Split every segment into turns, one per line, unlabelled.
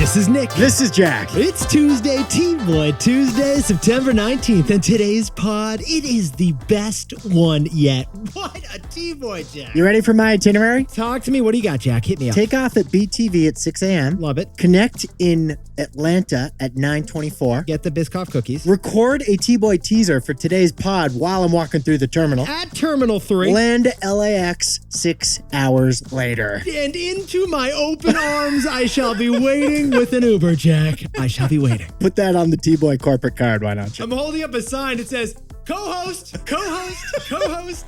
This is Nick.
This is Jack.
It's Tuesday, T-Boy Tuesday, September 19th, and today's pod, it is the best one yet. What a T-Boy, Jack.
You ready for my itinerary?
Talk to me. What do you got, Jack? Hit me up.
Take off at BTV at 6 a.m.
Love it.
Connect in Atlanta at 9:24.
Get the Biscoff cookies.
Record a T-Boy teaser for today's pod while I'm walking through the terminal.
At Terminal 3.
Land LAX 6 hours later.
And into my open arms, I shall be waiting with an Uber, Jack. I shall be waiting.
Put that on the T-Boy corporate card, why don't you?
I'm holding up a sign that says, co-host, co-host, co-host.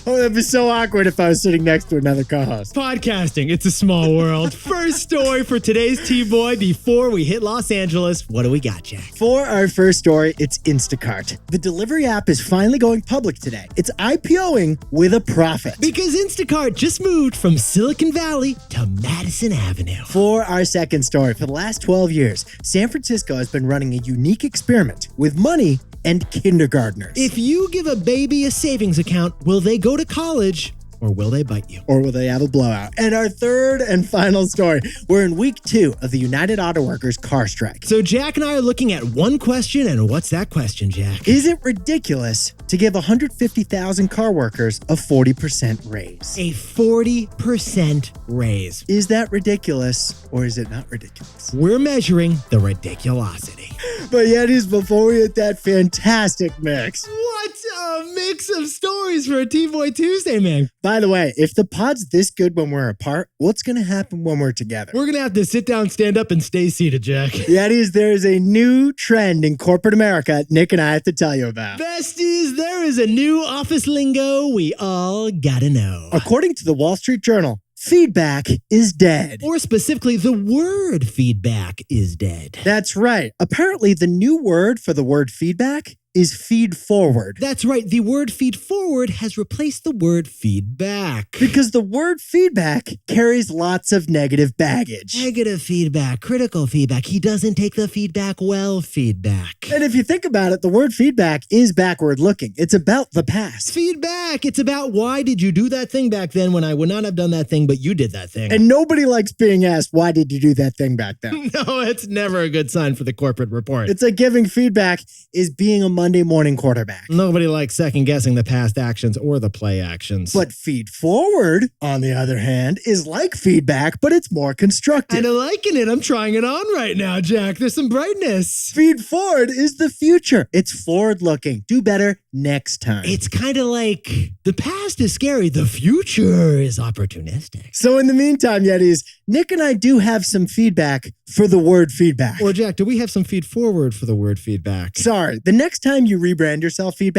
Oh, that'd be so awkward if I was sitting next to another co-host.
Podcasting, it's a small world. First story for today's T-Boy before we hit Los Angeles. What do we got, Jack?
For our first story, it's Instacart. The delivery app is finally going public today. It's IPO'ing with a profit.
Because Instacart just moved from Silicon Valley to Madison Avenue.
For our second story, for the last 12 years, San Francisco has been running a unique experiment with money and kindergartners.
If you give a baby a savings account, will they go to college or will they bite you?
Or will they have a blowout? And our third and final story, we're in week 2 of the United Auto Workers car strike.
So Jack and I are looking at one question, and what's that question, Jack?
Is it ridiculous to give 150,000 car workers a 40% raise?
A 40% raise.
Is that ridiculous or is it not ridiculous?
We're measuring the ridiculosity.
But Yetis, before we hit that fantastic mix.
What a mix of stories for a T-Boy Tuesday, man.
By the way, if the pod's this good when we're apart, what's going to happen when we're together?
We're going to have to sit down, stand up, and stay seated, Jack.
Yetis, there is a new trend in corporate America Nick and I have to tell you about.
Besties, there is a new office lingo we all gotta know.
According to the Wall Street Journal, feedback is dead.
Or specifically, the word feedback is dead.
That's right. Apparently, the new word for the word feedback is feed forward.
That's right. The word feed forward has replaced the word feedback.
Because the word feedback carries lots of negative baggage.
Negative feedback, critical feedback. He doesn't take the feedback well feedback.
And if you think about it, the word feedback is backward looking. It's about the past.
Feedback. It's about why did you do that thing back then when I would not have done that thing, but you did that thing.
And nobody likes being asked, why did you do that thing back then?
No, it's never a good sign for the corporate report.
It's like giving feedback is being a Monday morning quarterback.
Nobody likes second guessing the past actions or the play actions.
But feed forward, on the other hand, is like feedback, but it's more constructive.
And I'm liking it. I'm trying it on right now, Jack. There's some brightness.
Feed forward is the future. It's forward looking. Do better next time.
It's kind of like the past is scary. The future is opportunistic.
So in the meantime, Yetis, Nick and I do have some feedback for the word feedback.
Or Jack, do we have some feed forward for the word feedback?
Sorry, the next time you rebrand yourself feed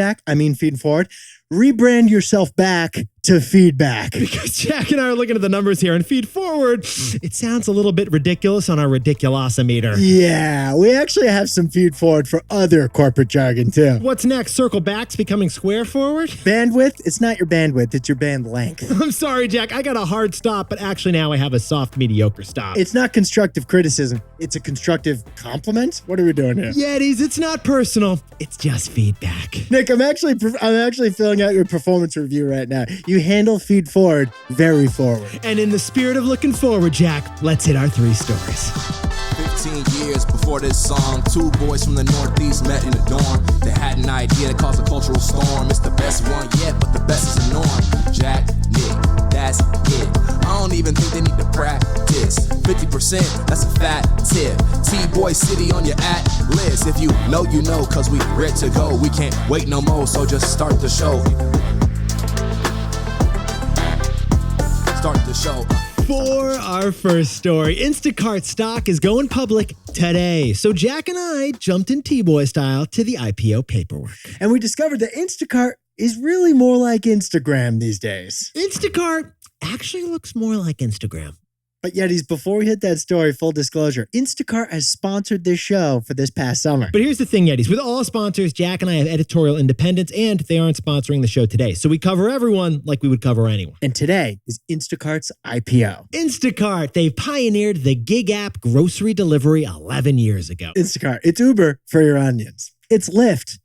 forward, rebrand yourself back to feedback.
Because Jack and I are looking at the numbers here, and feed forward, it sounds a little bit ridiculous on our ridiculosimeter.
Yeah, we actually have some feed forward for other corporate jargon too.
What's next? Circle back's becoming square forward?
Bandwidth? It's not your bandwidth, it's your band length.
I'm sorry, Jack. I got a hard stop, but actually now I have a soft, mediocre stop.
It's not constructive criticism. It's a constructive compliment. What are we doing here?
Yetis, it's not personal. It's just feedback.
Nick, I'm actually filling out your performance review right now. You handle feed forward very forward.
And in the spirit of looking forward, Jack, let's hit our 3 stories.
15 years before this song, 2 boys from the Northeast met in a dorm. They had an idea that caused a cultural storm. It's the best one yet, but the best is the norm. Jack, Nick, that's it. I don't even think they need to practice. 50%, that's a fat tip. T-Boy City on your at-list. If you know, you know, cause we ready to go. We can't wait no more, so just start the show. Start the show.
For our first story, Instacart stock is going public today. So Jack and I jumped in T-Boy style to the IPO paperwork.
And we discovered that Instacart is really more like Instagram these days.
Instacart actually looks more like Instagram.
But Yetis, before we hit that story, full disclosure, Instacart has sponsored this show for this past summer.
But here's the thing, Yetis. With all sponsors, Jack and I have editorial independence, and they aren't sponsoring the show today. So we cover everyone like we would cover anyone.
And today is Instacart's IPO.
Instacart. They pioneered the gig app grocery delivery 11 years ago.
Instacart. It's Uber for your onions. It's Lyft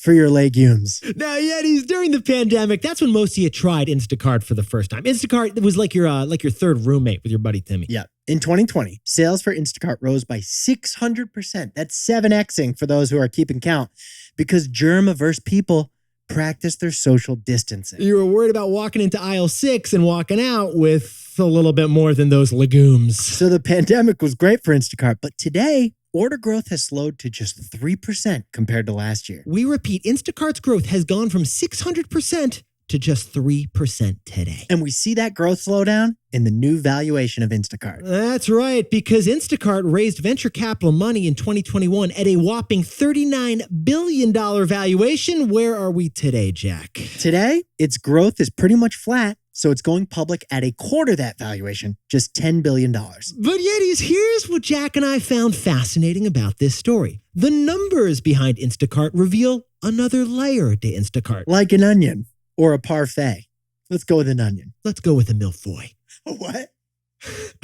for your legumes.
Now, Yetis, during the pandemic, that's when most of you tried Instacart for the first time. Instacart was like your third roommate with your buddy Timmy.
Yeah. In 2020, sales for Instacart rose by 600%. That's 7xing for those who are keeping count because germ-averse people practice their social distancing.
You were worried about walking into aisle 6 and walking out with a little bit more than those legumes.
So the pandemic was great for Instacart, but today, order growth has slowed to just 3% compared to last year.
We repeat, Instacart's growth has gone from 600% to just 3% today.
And we see that growth slowdown in the new valuation of Instacart.
That's right, because Instacart raised venture capital money in 2021 at a whopping $39 billion valuation. Where are we today, Jack?
Today, its growth is pretty much flat, so it's going public at a quarter that valuation, just $10 billion.
But Yetis, here's what Jack and I found fascinating about this story. The numbers behind Instacart reveal another layer to Instacart.
Like an onion or a parfait. Let's go with an onion.
Let's go with a millefeuille.
A what?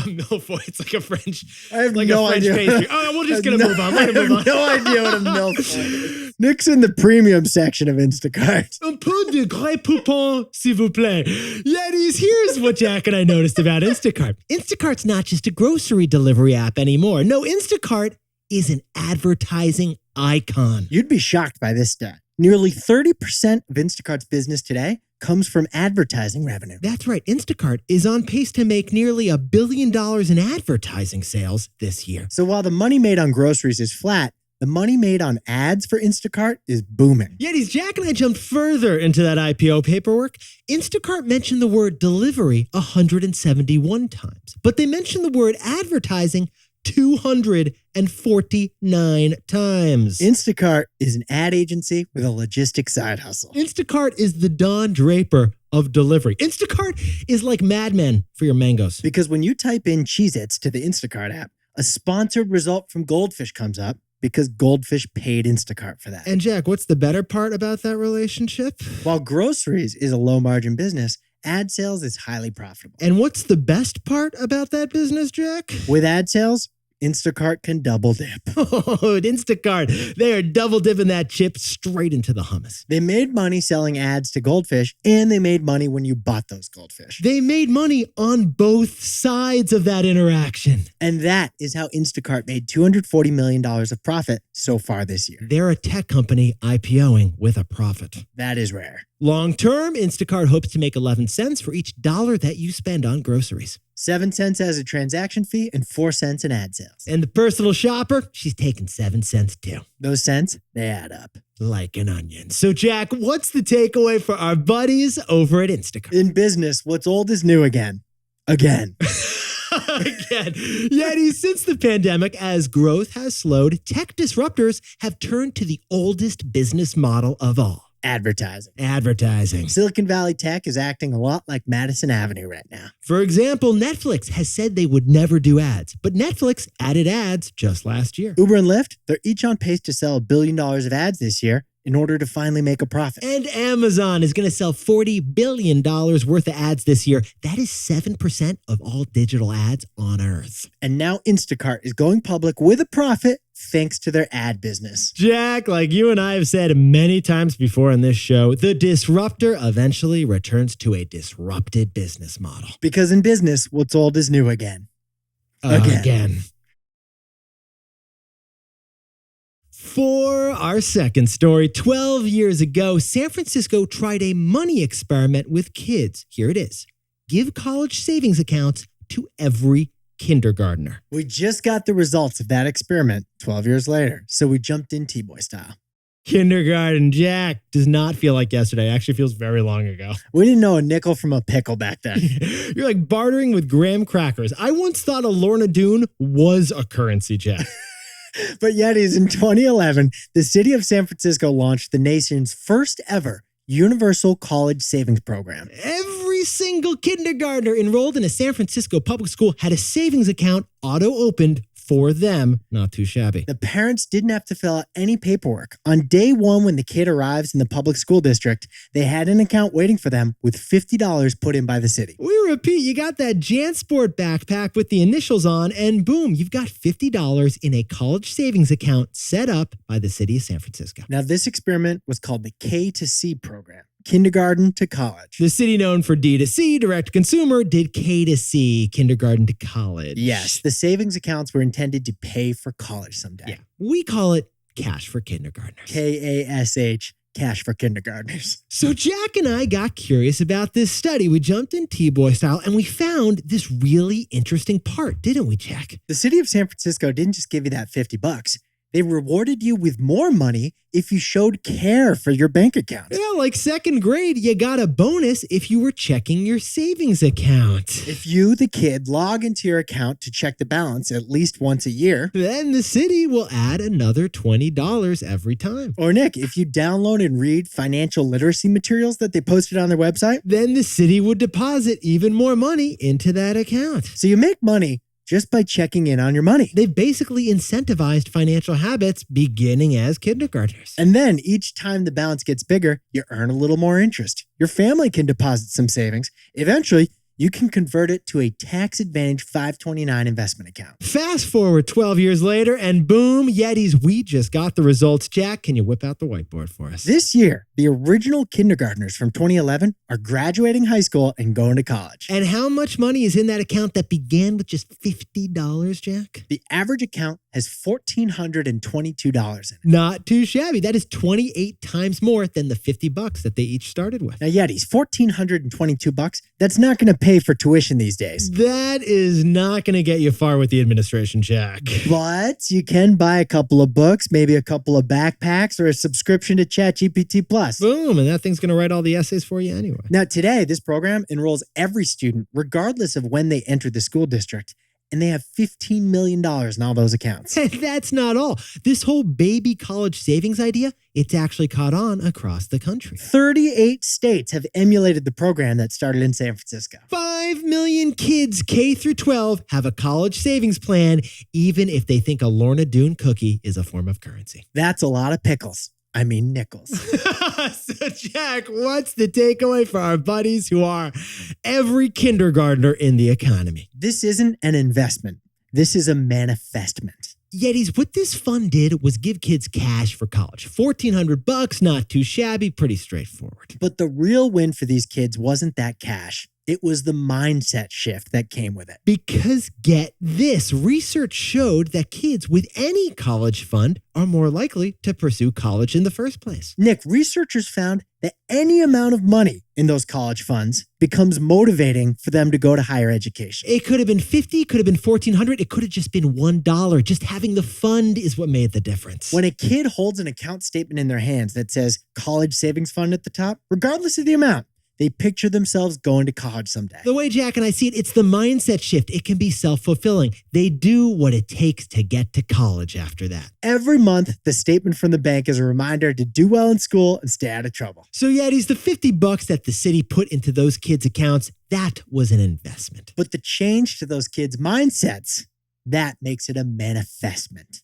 A millefeuille, it's like a French,
I have
like
no
a French
idea.
pastry. Oh, we're just going to move on. We're going to move on.
No idea what a millefeuille is. Nick's in the premium section of Instacart.
Un peu de grès poupon, s'il vous plaît. Yetis, here's what Jack and I noticed about Instacart. Instacart's not just a grocery delivery app anymore. No, Instacart is an advertising icon.
You'd be shocked by this stat. Nearly 30% of Instacart's business today comes from advertising revenue.
That's right. Instacart is on pace to make nearly $1 billion in advertising sales this year.
So while the money made on groceries is flat, the money made on ads for Instacart is booming.
Yetis, Jack and I jumped further into that IPO paperwork. Instacart mentioned the word delivery 171 times, but they mentioned the word advertising 249 times.
Instacart is an ad agency with a logistics side hustle.
Instacart is the Don Draper of delivery. Instacart is like Mad Men for your mangoes.
Because when you type in Cheez-Its to the Instacart app, a sponsored result from Goldfish comes up because Goldfish paid Instacart for that.
And Jack, what's the better part about that relationship?
While groceries is a low margin business, ad sales is highly profitable.
And what's the best part about that business, Jack?
With ad sales, Instacart can double dip.
Oh, Instacart. They are double dipping that chip straight into the hummus.
They made money selling ads to Goldfish, and they made money when you bought those Goldfish.
They made money on both sides of that interaction.
And that is how Instacart made $240 million of profit so far this year.
They're a tech company IPO'ing with a profit.
That is rare.
Long term, Instacart hopes to make 11 cents for each dollar that you spend on groceries.
7 cents as a transaction fee and 4 cents in ad sales.
And the personal shopper, she's taking 7 cents too.
Those cents, they add up.
Like an onion. So Jack, what's the takeaway for our buddies over at Instacart?
In business, what's old is new again. Again.
Again. Yetis, since the pandemic, as growth has slowed, tech disruptors have turned to the oldest business model of all. Advertising.
Silicon Valley tech is acting a lot like Madison Avenue right now.
For example, Netflix has said they would never do ads, but Netflix added ads just last year.
Uber and Lyft, they're each on pace to sell $1 billion of ads this year in order to finally make a profit.
And Amazon is going to sell $40 billion worth of ads this year. That is 7% of all digital ads on Earth.
And now Instacart is going public with a profit thanks to their ad business.
Jack, like you and I have said many times before on this show, the disruptor eventually returns to a disrupted business model.
Because in business, what's old is new again.
Again. For our second story, 12 years ago, San Francisco tried a money experiment with kids. Here it is. Give college savings accounts to every kindergartner.
We just got the results of that experiment 12 years later, so we jumped in T-Boy style.
Kindergarten, Jack, does not feel like yesterday. It actually feels very long ago.
We didn't know a nickel from a pickle back then.
You're like bartering with graham crackers. I once thought a Lorna Doone was a currency, Jack.
But Yetis, in 2011, the city of San Francisco launched the nation's first ever universal college savings program.
Every single kindergartner enrolled in a San Francisco public school had a savings account auto-opened for them. Not too shabby.
The parents didn't have to fill out any paperwork. On day one, when the kid arrives in the public school district, they had an account waiting for them with $50 put in by the city.
We repeat, you got that JanSport backpack with the initials on, and boom, you've got $50 in a college savings account set up by the city of San Francisco.
Now, this experiment was called the K-to-C program, kindergarten to college.
The city known for D2C, direct consumer, did K-to-C, kindergarten to college.
Yes, the savings accounts were intended to pay for college someday.
Yeah, we call it cash for kindergartners.
K-A-S-H, cash for kindergartners.
So Jack and I got curious about this study. We jumped in T-Boy style and we found this really interesting part, didn't we, Jack?
The city of San Francisco didn't just give you that $50. They rewarded you with more money if you showed care for your bank account.
Yeah, like second grade, you got a bonus if you were checking your savings account.
If you, the kid, log into your account to check the balance at least once a year,
Then the city will add another $20 every time.
or Nick, if you download and read financial literacy materials that they posted on their website,
Then the city would deposit even more money into that account.
so you make money just by checking in on your money.
They've basically incentivized financial habits beginning as kindergartners.
And then each time the balance gets bigger, you earn a little more interest. Your family can deposit some savings. Eventually, you can convert it to a tax-advantaged 529 investment account.
Fast forward 12 years later, and boom, Yetis, we just got the results. Jack, can you whip out the whiteboard for us?
This year, the original kindergartners from 2011 are graduating high school and going to college.
And how much money is in that account that began with just $50, Jack?
The average account has $1,422 in it.
Not too shabby. That is 28 times more than the $50 that they each started with.
Now, Yetis, $1,422, that's not going to pay for tuition these days.
That is not going to get you far with the administration, Jack.
But you can buy a couple of books, maybe a couple of backpacks, or a subscription to ChatGPT Plus.
Boom, and that thing's going to write all the essays for you anyway.
Now, today, this program enrolls every student, regardless of when they enter the school district, and they have $15 million in all those accounts.
And that's not all. This whole baby college savings idea, it's actually caught on across the country.
38 states have emulated the program that started in San Francisco.
5 million kids K through 12 have a college savings plan, even if they think a Lorna Doone cookie is a form of currency.
That's a lot of pickles. I mean nickels.
So, Jack, what's the takeaway for our buddies who are every kindergartner in the economy?
This isn't an investment. This is a manifestment.
Yetis, what this fund did was give kids cash for college. $1,400, not too shabby, pretty straightforward.
But the real win for these kids wasn't that cash. It was the mindset shift that came with it.
Because get this, research showed that kids with any college fund are more likely to pursue college in the first place.
Nick, researchers found that any amount of money in those college funds becomes motivating for them to go to higher education.
It could have been $50, could have been $1,400, it could have just been $1. Just having the fund is what made the difference.
When a kid holds an account statement in their hands that says college savings fund at the top, regardless of the amount, they picture themselves going to college someday.
The way Jack and I see it, it's the mindset shift. It can be self-fulfilling. They do what it takes to get to college after that.
Every month, the statement from the bank is a reminder to do well in school and stay out of trouble.
So Yetis, the $50 that the city put into those kids' accounts, that was an investment.
But the change to those kids' mindsets, that makes it a manifestment.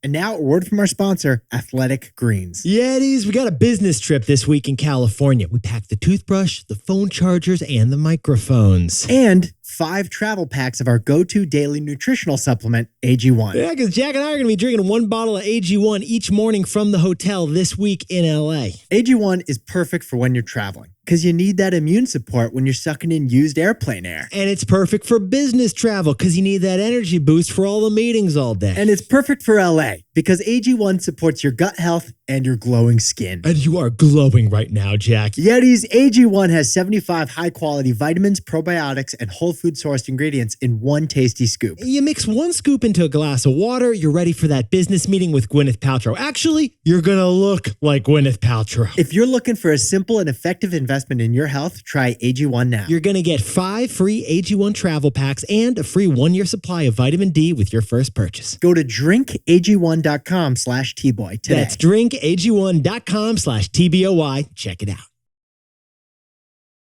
And now a word from our sponsor, Athletic Greens.
Yetis, we got a business trip this week in California. We packed the toothbrush, the phone chargers, and the microphones.
And 5 travel packs of our go-to daily nutritional supplement, AG1.
Yeah, because Jack and I are going to be drinking 1 bottle of AG1 each morning from the hotel this week in LA.
AG1 is perfect for when you're traveling, because you need that immune support when you're sucking in used airplane air.
And it's perfect for business travel because you need that energy boost for all the meetings all day.
And it's perfect for LA because AG1 supports your gut health and your glowing skin.
And you are glowing right now, Jack.
Yeti's AG1 has 75 high-quality vitamins, probiotics, and whole food-sourced ingredients in one tasty scoop.
You mix 1 scoop into a glass of water, you're ready for that business meeting with Gwyneth Paltrow. Actually, you're going to look like Gwyneth Paltrow.
If you're looking for a simple and effective investment in your health, try AG1 now.
You're going to get 5 free AG1 travel packs and a free 1-year supply of vitamin D with your first purchase.
Go to drinkag1.com/tboy today.
That's drinkag1.com/TBOY. Check it out.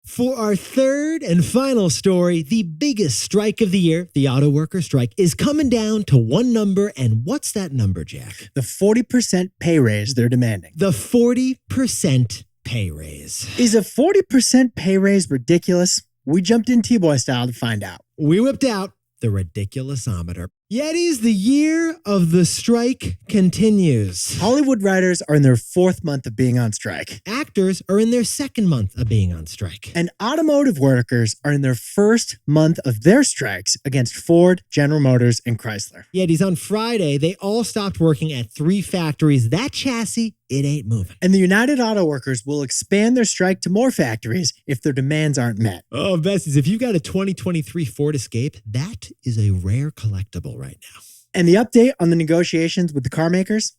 For our third and final story, the biggest strike of the year, the auto worker strike, is coming down to one number. And what's that number, Jack?
The 40% pay raise they're demanding.
The 40% pay raise.
Is a 40% pay raise ridiculous? We jumped in T-Boy style to find out.
We whipped out the ridiculousometer. Yetis, the year of the strike continues.
Hollywood writers are in their 4th month of being on strike.
Actors are in their 2nd month of being on strike.
And automotive workers are in their 1st month of their strikes against Ford, General Motors, and Chrysler.
Yetis, on Friday, they all stopped working at 3 factories. That chassis, it ain't moving.
And the United Auto Workers will expand their strike to more factories if their demands aren't met.
Oh, besties, if you've got a 2023 Ford Escape, that is a rare collectible right now.
And the update on the negotiations with the car makers?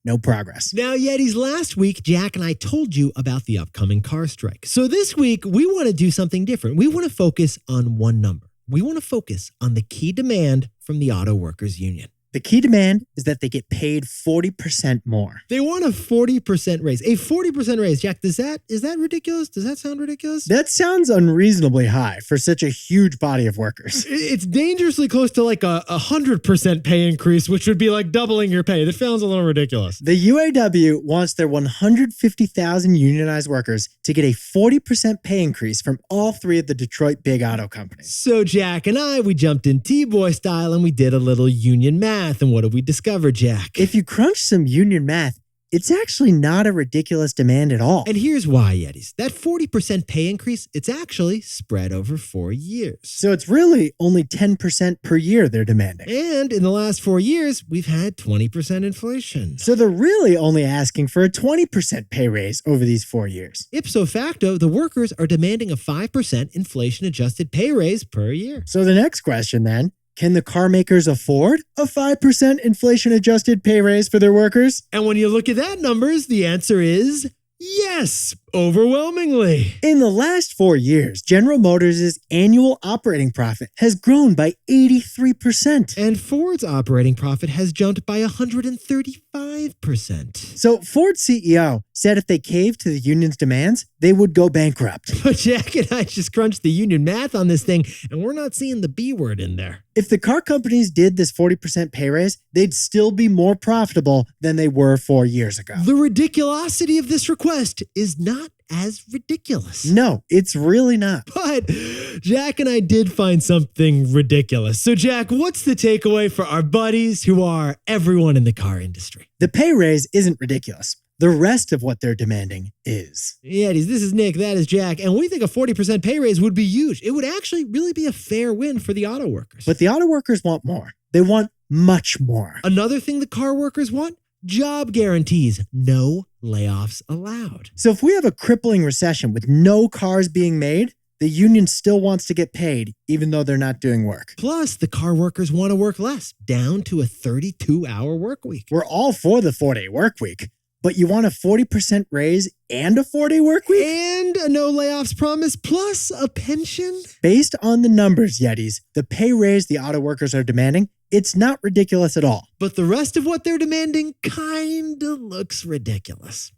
No progress.
Now, Yetis, last week, Jack and I told you about the upcoming car strike. So this week, we want to do something different. We want to focus on one number. We want to focus on the key demand from the Auto Workers Union.
The key demand is that they get paid 40% more.
They want a 40% raise. A 40% raise. Jack, is that ridiculous? Does that sound ridiculous?
That sounds unreasonably high for such a huge body of workers.
It's dangerously close to like a 100% pay increase, which would be like doubling your pay. That sounds a little ridiculous.
The UAW wants their 150,000 unionized workers to get a 40% pay increase from all 3 of the Detroit big auto companies.
So Jack and I, we jumped in T-Boy style and we did a little union math. And what did we discover, Jack?
If you crunch some union math, it's actually not a ridiculous demand at all.
And here's why, Yetis. That 40% pay increase, it's actually spread over 4 years.
So it's really only 10% per year they're demanding.
And in the last 4 years, we've had 20% inflation.
So they're really only asking for a 20% pay raise over these 4 years.
Ipso facto, the workers are demanding a 5% inflation-adjusted pay raise per year.
So the next question then, can the car makers afford a 5% inflation-adjusted pay raise for their workers?
And when you look at that numbers, the answer is yes, overwhelmingly.
In the last 4 years, General Motors' annual operating profit has grown by 83%.
And Ford's operating profit has jumped by 135%.
So Ford's CEO said if they caved to the union's demands, they would go bankrupt.
But Jack and I just crunched the union math on this thing, and we're not seeing the B word in there.
If the car companies did this 40% pay raise, they'd still be more profitable than they were 4 years ago.
The ridiculosity of this request is not as ridiculous.
No, it's really not.
But Jack and I did find something ridiculous. So Jack, what's the takeaway for our buddies who are everyone in the car industry?
The pay raise isn't ridiculous. The rest of what they're demanding is.
Yeah, this is Nick, that is Jack, and we think a 40% pay raise would be huge. It would actually really be a fair win for the auto workers.
But the auto workers want more. They want much more.
Another thing the car workers want? Job guarantees. No layoffs allowed.
So if we have a crippling recession with no cars being made, the union still wants to get paid, even though they're not doing work.
Plus, the car workers want to work less, down to a 32-hour work week.
We're all for the 4-day work week. But you want a 40% raise and a 4-day work week?
And a no layoffs promise, plus a pension?
Based on the numbers, Yetis, the pay raise the auto workers are demanding, it's not ridiculous at all.
But the rest of what they're demanding kinda looks ridiculous.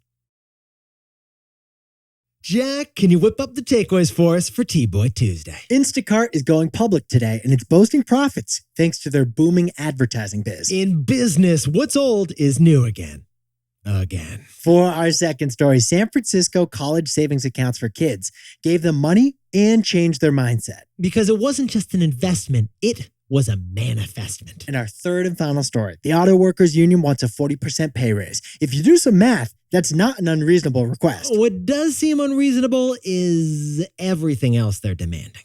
Jack, can you whip up the takeaways for us for T-Boy Tuesday?
Instacart is going public today, and it's boasting profits thanks to their booming advertising biz.
In business, what's old is new again.
For our second story, San Francisco college savings accounts for kids gave them money and changed their mindset.
Because it wasn't just an investment, it was a manifestement.
And our third and final story, the Auto Workers Union wants a 40% pay raise. If you do some math, that's not an unreasonable request.
What does seem unreasonable is everything else they're demanding.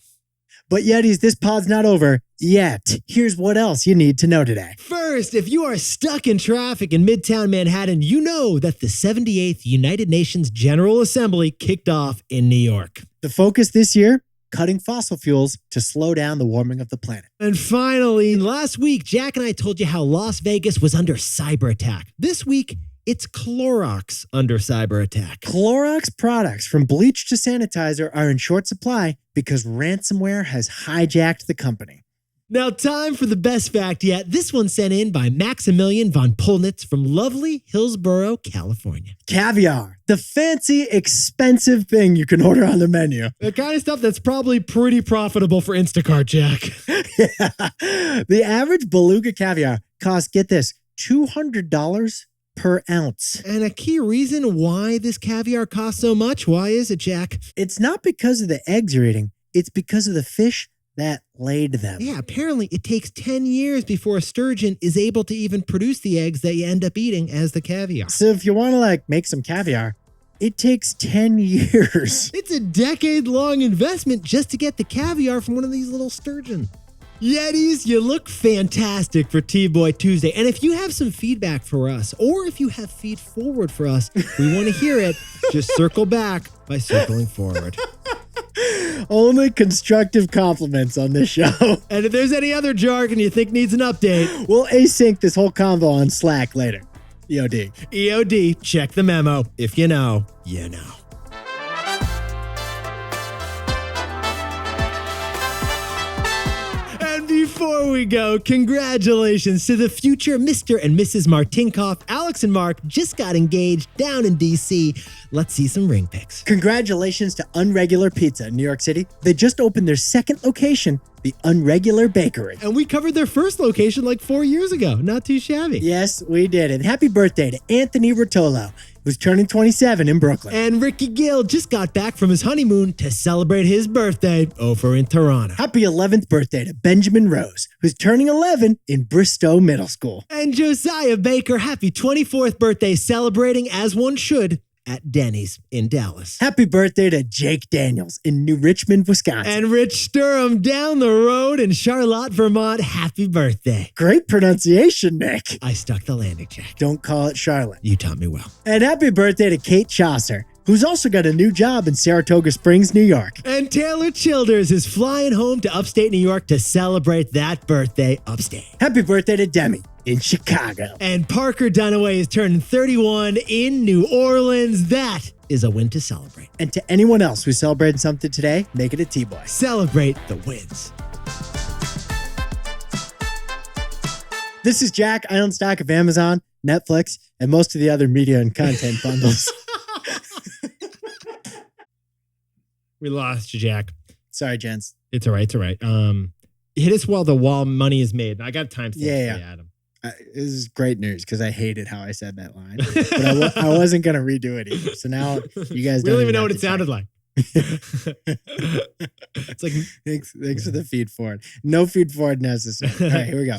But Yetis, this pod's not over yet. Here's what else you need to know today.
First, if you are stuck in traffic in Midtown Manhattan, you know that the 78th United Nations General Assembly kicked off in New York.
The focus this year, cutting fossil fuels to slow down the warming of the planet.
And finally, last week, Jack and I told you how Las Vegas was under cyber attack. This week, it's Clorox under cyber attack.
Clorox products from bleach to sanitizer are in short supply because ransomware has hijacked the company.
Now, time for the best fact yet. This one sent in by Maximilian von Polnitz from lovely Hillsborough, California.
Caviar, the fancy, expensive thing you can order on the menu.
The kind of stuff that's probably pretty profitable for Instacart, Jack.
Yeah. The average beluga caviar costs, get this, $200 per ounce.
And a key reason why this caviar costs so much, why is it, Jack?
It's not because of the eggs you're eating. It's because of the fish that laid them.
Yeah, apparently it takes 10 years before a sturgeon is able to even produce the eggs that you end up eating as the caviar.
So if you want to make some caviar, it takes 10 years.
It's a decade-long investment just to get the caviar from one of these little sturgeon. Yetis, you look fantastic for T-Boy Tuesday. And if you have some feedback for us, or if you have feed forward for us, we want to hear it. Just circle back by circling forward.
Only constructive compliments on this show.
And if there's any other jargon you think needs an update,
We'll async this whole convo on Slack later. EOD.
EOD, check the memo. If you know, you know. And before we go, congratulations to the future Mr. and Mrs. Martinkoff. Alex and Mark just got engaged down in D.C. Let's see some ring pics.
Congratulations to Unregular Pizza in New York City. They just opened their second location, the Unregular Bakery.
And we covered their first location like 4 years ago. Not too shabby.
Yes, we did. And happy birthday to Anthony Rotolo, who's turning 27 in Brooklyn.
And Ricky Gill just got back from his honeymoon to celebrate his birthday over in Toronto.
Happy 11th birthday to Benjamin Rose, who's turning 11 in Bristow Middle School.
And Josiah Baker, happy 24th birthday, celebrating as one should at Denny's in Dallas.
Happy birthday to Jake Daniels in New Richmond, Wisconsin.
And Rich Sturham down the road in Charlotte, Vermont, happy birthday.
Great pronunciation, Nick.
I stuck the landing, Jack.
Don't call it Charlotte.
You taught me well.
And happy birthday to Kate Chaucer, who's also got a new job in Saratoga Springs, New York.
And Taylor Childers is flying home to upstate New York to celebrate that birthday upstate.
Happy birthday to Demi in Chicago.
And Parker Dunaway is turning 31 in New Orleans. That is a win to celebrate.
And to anyone else who's celebrating something today, make it a T-Boy.
Celebrate the wins.
This is Jack. I own stock of Amazon, Netflix, and most of the other media and content bundles.
We lost you, Jack.
Sorry, gents.
It's all right. It's all right. Hit us while money is made. I got time.
Yeah.
Adam.
This is great news because I hated how I said that line. But I wasn't going to redo it either. So now you guys
we don't even know what it sounded like. It's like
thanks for the feed forward. No feed forward necessary. All right, here we go.